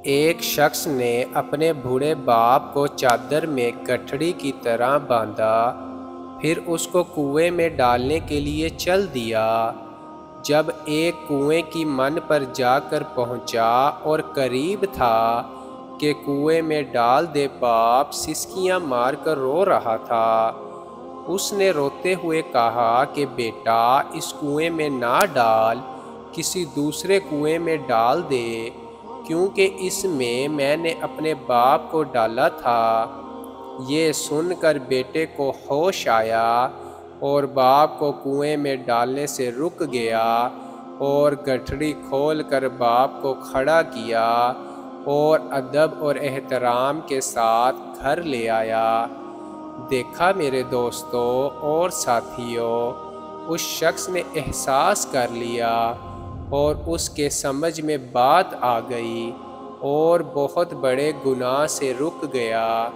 ایک شخص نے اپنے بوڑھے باپ کو چادر میں گٹھڑی کی طرح باندھا، پھر اس کو کنویں میں ڈالنے کے لیے چل دیا۔ جب ایک کنویں کی من پر جا کر پہنچا اور قریب تھا کہ کنویں میں ڈال دے، باپ سسکیاں مار کر رو رہا تھا۔ اس نے روتے ہوئے کہا کہ بیٹا، اس کنویں میں نہ ڈال، کسی دوسرے کنویں میں ڈال دے، کیونکہ اس میں نے اپنے باپ کو ڈالا تھا۔ یہ سن کر بیٹے کو ہوش آیا اور باپ کو کنویں میں ڈالنے سے رک گیا اور گٹھڑی کھول کر باپ کو کھڑا کیا اور ادب اور احترام کے ساتھ گھر لے آیا۔ دیکھا میرے دوستو اور ساتھیو، اس شخص نے احساس کر لیا اور اس کے سمجھ میں بات آ گئی اور بہت بڑے گناہ سے رک گیا۔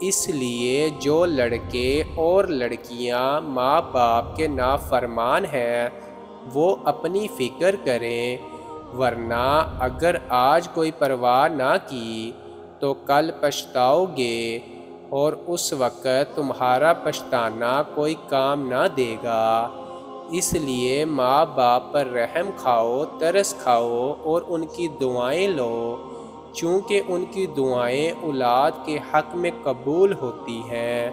اس لیے جو لڑکے اور لڑکیاں ماں باپ کے نافرمان ہیں وہ اپنی فکر کریں، ورنہ اگر آج کوئی پرواہ نہ کی تو کل پچھتاؤ گے، اور اس وقت تمہارا پچھتانا کوئی کام نہ دے گا۔ اس لیے ماں باپ پر رحم کھاؤ، ترس کھاؤ اور ان کی دعائیں لو، چونکہ ان کی دعائیں اولاد کے حق میں قبول ہوتی ہیں۔